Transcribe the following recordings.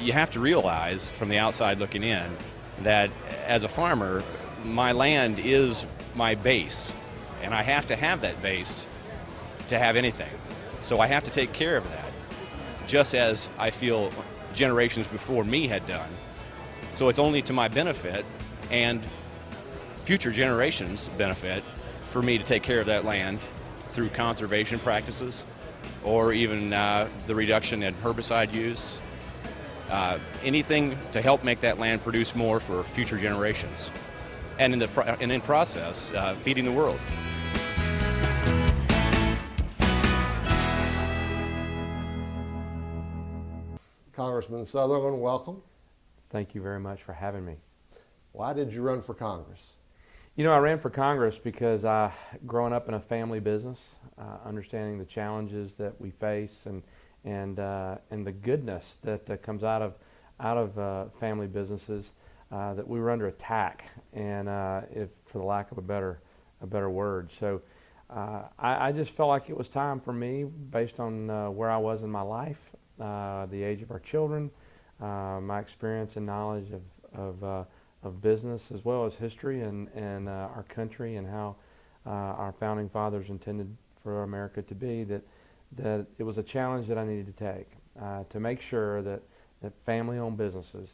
you have to realize from the outside looking in that as a farmer, my land is my base, and I have to have that base to have anything. So I have to take care of that, just as I feel generations before me had done. So it's only to my benefit and future generations' benefit for me to take care of that land through conservation practices, or even the reduction in herbicide use, anything to help make that land produce more for future generations, and in process, feeding the world. Congressman Southerland, welcome. Thank you very much for having me. Why did you run for Congress? You know, I ran for Congress because growing up in a family business, understanding the challenges that we face and the goodness that comes out of family businesses, that we were under attack, and for the lack of a better word. So I just felt like it was time for me, based on where I was in my life, the age of our children, my experience and knowledge of business as well as history and our country and how our founding fathers intended for America to be, that it was a challenge that I needed to take to make sure that family-owned businesses,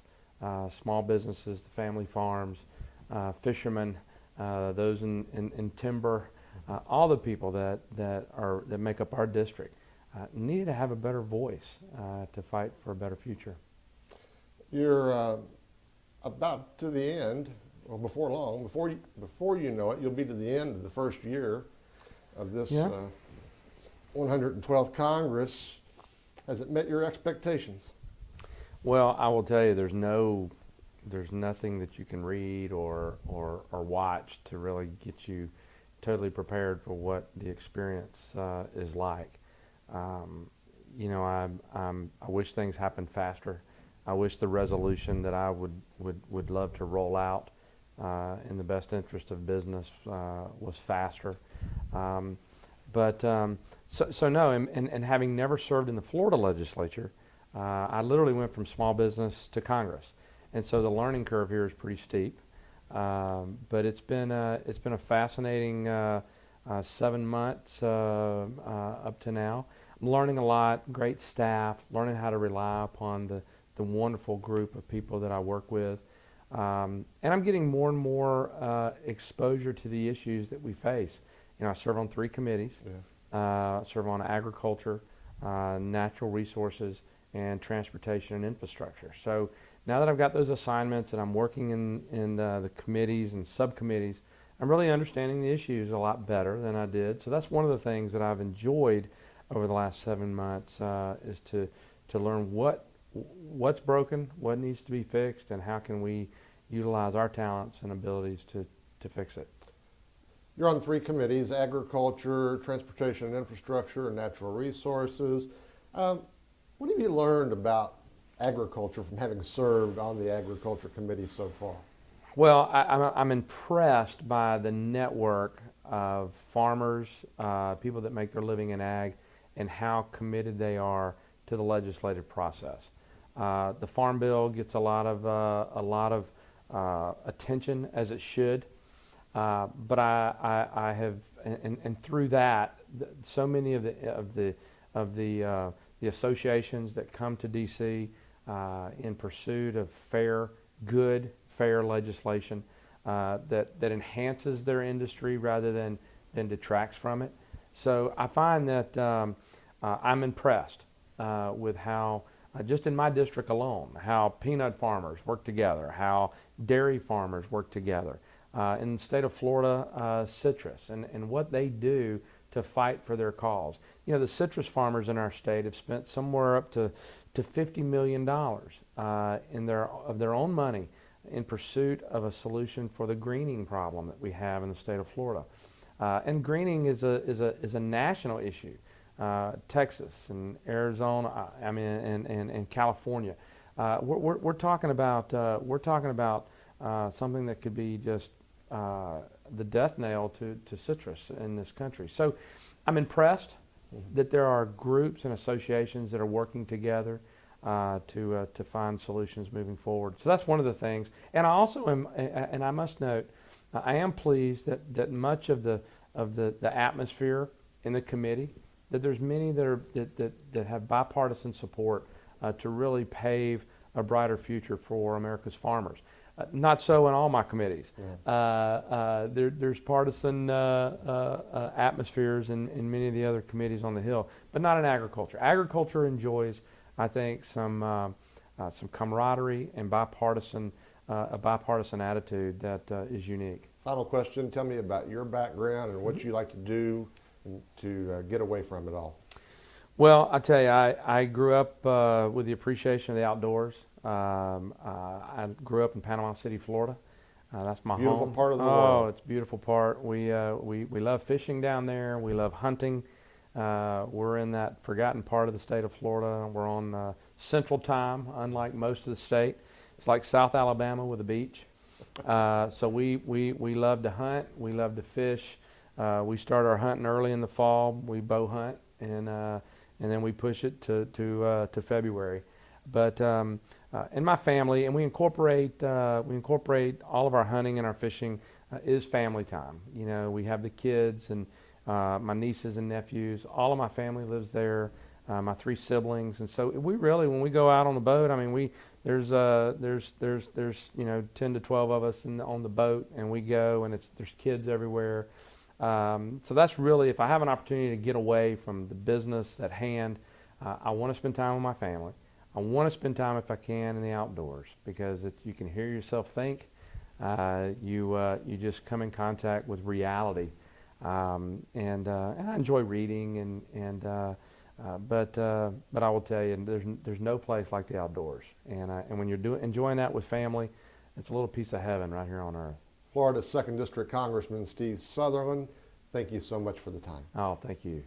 small businesses, the family farms, fishermen, those in timber, all the people that make up our district needed to have a better voice to fight for a better future. You're about to the end, or before long. Before you know it, you'll be to the end of the first year of this 112th Congress. Has it met your expectations? Well, I will tell you, there's nothing that you can read or watch to really get you totally prepared for what the experience is like. You know, I wish things happened faster. I wish the resolution that I would love to roll out in the best interest of business was faster. So no, and having never served in the Florida legislature, I literally went from small business to Congress, and so the learning curve here is pretty steep. But it's been a fascinating 7 months up to now. I'm learning a lot, great staff, learning how to rely upon the wonderful group of people that I work with. And I'm getting more and more exposure to the issues that we face. You know, I serve on 3 committees. Yeah. I serve on agriculture, natural resources, and transportation and infrastructure. So now that I've got those assignments and I'm working in the committees and subcommittees, I'm really understanding the issues a lot better than I did. So that's one of the things that I've enjoyed over the last 7 months, is to learn what's broken, what needs to be fixed, and how can we utilize our talents and abilities to fix it. You're on 3 committees: agriculture, transportation and infrastructure, and natural resources. What have you learned about agriculture from having served on the agriculture committee so far? Well, I'm impressed by the network of farmers, people that make their living in ag, and how committed they are to the legislative process. The Farm Bill gets a lot of attention, as it should, but I have, and through that, so many of the associations that come to D.C. In pursuit of fair legislation that enhances their industry rather than detracts from it. So I find that I'm impressed with how, just in my district alone, how peanut farmers work together, how dairy farmers work together. In the state of Florida, citrus, and what they do to fight for their cause. You know, the citrus farmers in our state have spent somewhere up to $50 million of their own money in pursuit of a solution for the greening problem that we have in the state of Florida. And greening is a national issue. Texas and Arizona, and California. We're talking about something that could be just the death nail to citrus in this country. So I'm impressed that there are groups and associations that are working together. to find solutions moving forward. So that's one of the things. And I also am, and I must note, I am pleased that much of the atmosphere in the committee, that there's many that have bipartisan support to really pave a brighter future for America's farmers. Not so in all my committees. Yeah. There's partisan atmospheres in many of the other committees on the Hill, but not in agriculture. Agriculture enjoys, I think, some camaraderie and a bipartisan attitude that is unique. Final question, tell me about your background and what you like to do to get away from it all. Well, I tell you, I grew up with the appreciation of the outdoors. I grew up in Panama City, Florida. That's my beautiful home. Part of the world. Oh, it's a beautiful part. We love fishing down there. We love hunting. We're in that forgotten part of the state of Florida. We're on Central Time, unlike most of the state. It's like South Alabama with a beach. So we love to hunt. We love to fish. We start our hunting early in the fall. We bow hunt, and then we push it to February. But in my family, and we incorporate all of our hunting and our fishing is family time. You know, we have the kids and my nieces and nephews. All of my family lives there. My 3 siblings, and so we really, when we go out on the boat, I mean, there's 10 to 12 of us on the boat, and we go, and there's kids everywhere. So that's really, if I have an opportunity to get away from the business at hand, I want to spend time with my family. I want to spend time, if I can, in the outdoors, because you can hear yourself think. You just come in contact with reality, and I enjoy reading, but I will tell you, there's no place like the outdoors, and when you're enjoying that with family, it's a little piece of heaven right here on earth. Florida's 2nd District Congressman Steve Southerland, thank you so much for the time. Oh, thank you.